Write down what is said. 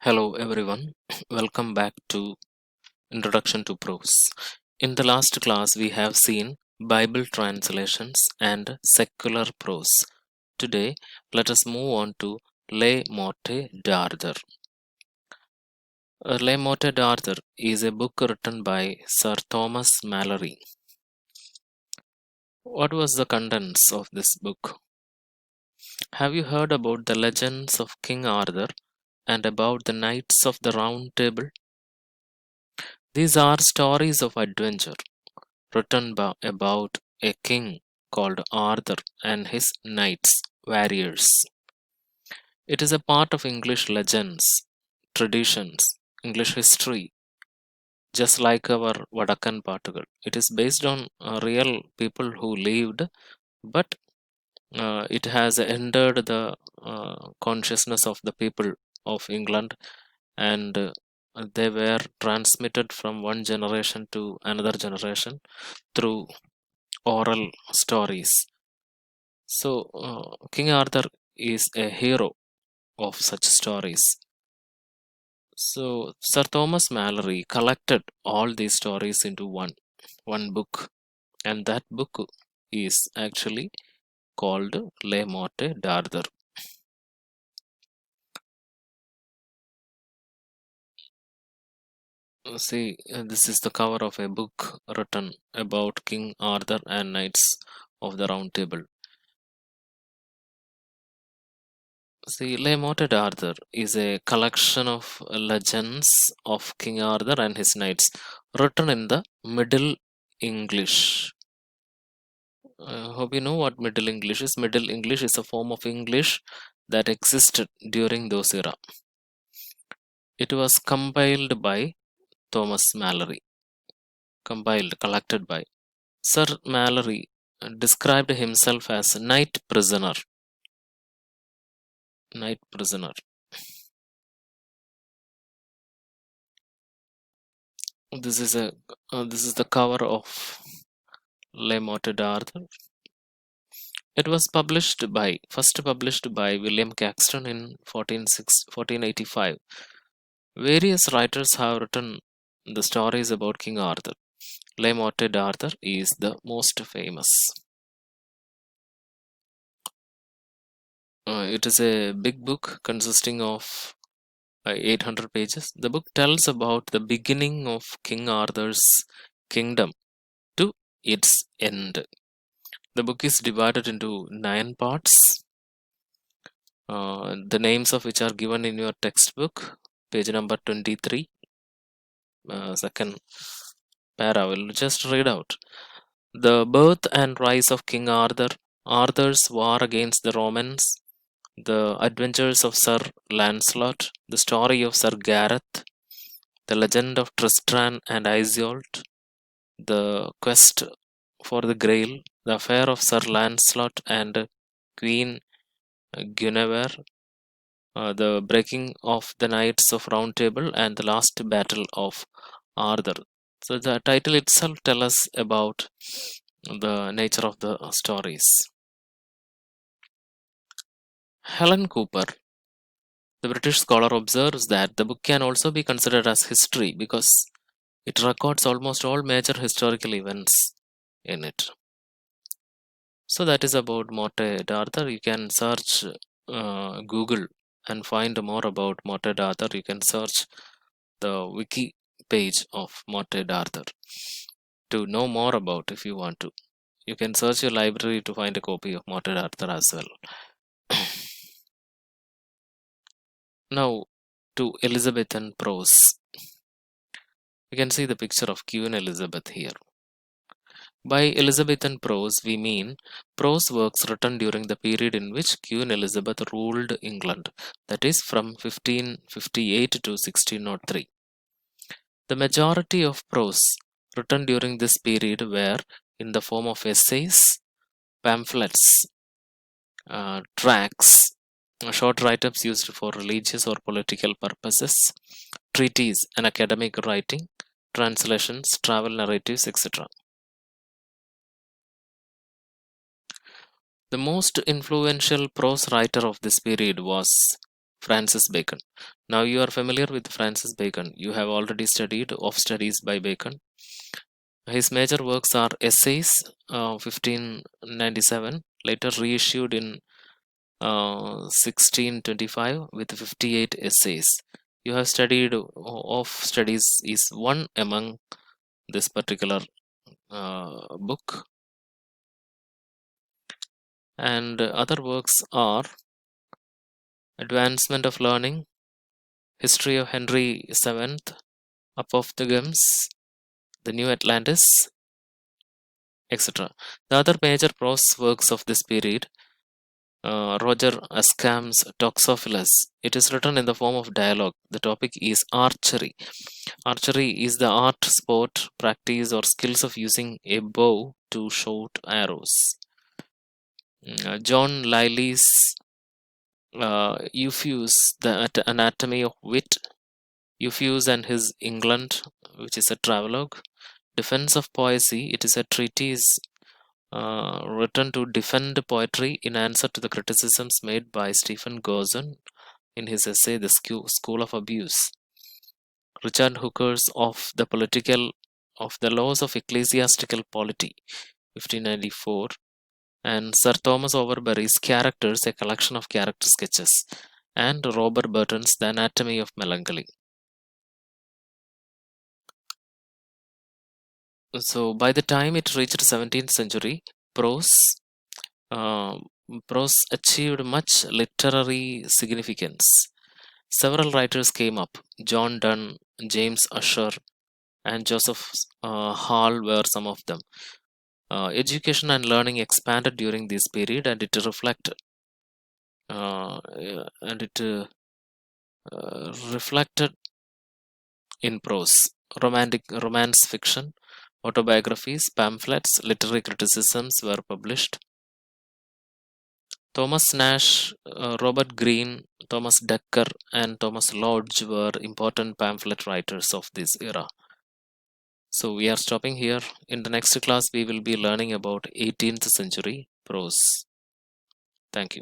Hello everyone, welcome back to Introduction to Prose. In the last class, we have seen Bible translations and secular prose. Today, let us move on to Le Morte d'Arthur. Le Morte d'Arthur is a book written by Sir Thomas Malory. What was the contents of this book? Have you heard about the legends of King Arthur and about the Knights of the Round Table? These are stories of adventure written about a king called Arthur and his knights, warriors. It is a part of English legends, traditions, English history, just like our Vadakan Patukal. It is based on real people who lived, but it has entered the consciousness of the people of England, and they were transmitted from one generation to another generation through oral stories. So, King Arthur is a hero of such stories. So, Sir Thomas Malory collected all these stories into one book, and that book is actually called Le Morte d'Arthur. See, this is the cover of a book written about King Arthur and Knights of the Round Table. See, Le Morte d'Arthur is a collection of legends of King Arthur and his knights written in the Middle English. I hope you know what Middle English is. Middle English is a form of English that existed during those era. It was compiled by Thomas Malory. Collected by. Sir Malory described himself as Knight Prisoner. Knight Prisoner. This is the cover of Le Morte d'Arthur. It was first published by William Caxton in 1485. Various writers have written the stories about King Arthur. Le Morte d'Arthur is the most famous. It is a big book consisting of 800 pages. The book tells about the beginning of King Arthur's kingdom to its end. The book is divided into 9 parts, the names of which are given in your textbook, page number 23, second para. I will just read out. The birth and rise of King Arthur, Arthur's war against the Romans, the adventures of Sir Lancelot, the story of Sir Gareth, the legend of Tristram and Iseult, the quest for the Grail, the affair of Sir Lancelot and Queen Guinevere, the breaking of the Knights of Round Table, and the last battle of Arthur. So the title itself tells us about the nature of the stories. Helen Cooper, the British scholar, observes that the book can also be considered as history because it records almost all major historical events in it. So that is about Morte d'Arthur. You can search Google and find more about Morte d'Arthur. You can search the wiki page of Morte d'Arthur to know more about if you want to. You can search your library to find a copy of Morte d'Arthur as well. Now to Elizabethan prose. You can see the picture of Queen Elizabeth here. By Elizabethan prose, we mean prose works written during the period in which Queen Elizabeth ruled England, that is from 1558 to 1603. The majority of prose written during this period were in the form of essays, pamphlets, tracts, short write-ups used for religious or political purposes, treatises and academic writing, translations, travel narratives, etc. The most influential prose writer of this period was Francis Bacon. Now you are familiar with Francis Bacon. You have already studied of studies by Bacon. His major works are Essays, 1597, later reissued in 1625 with 58 essays. You have studied of studies is one among this particular book, and other works are Advancement of Learning, History of Henry VII, Apophthegms, The New Atlantis, etc. The other major prose works of this period, Roger Ascham's Toxophilus. It is written in the form of dialogue. The topic is archery. Archery is the art, sport, practice, or skills of using a bow to shoot arrows. John Lyly's Euphues, the Anatomy of Wit, Euphues and His England, which is a travelogue. Defense of Poesy, it is a treatise written to defend poetry in answer to the criticisms made by Stephen Gozon in his essay The School of Abuse. Richard Hooker's of the Laws of Ecclesiastical Polity, 1594, and Sir Thomas Overbury's Characters, a collection of character sketches, and Robert Burton's The Anatomy of Melancholy. So by the time it reached 17th century, prose achieved much literary significance. Several writers came up. John Donne, James Ussher, and Joseph Hall were some of them. Education and learning expanded during this period, and it reflected in prose, romance fiction, autobiographies, pamphlets, literary criticisms were published. Thomas Nash, Robert Greene, Thomas Dekker, and Thomas Lodge were important pamphlet writers of this era. So we are stopping here. In the next class, we will be learning about 18th century prose. Thank you.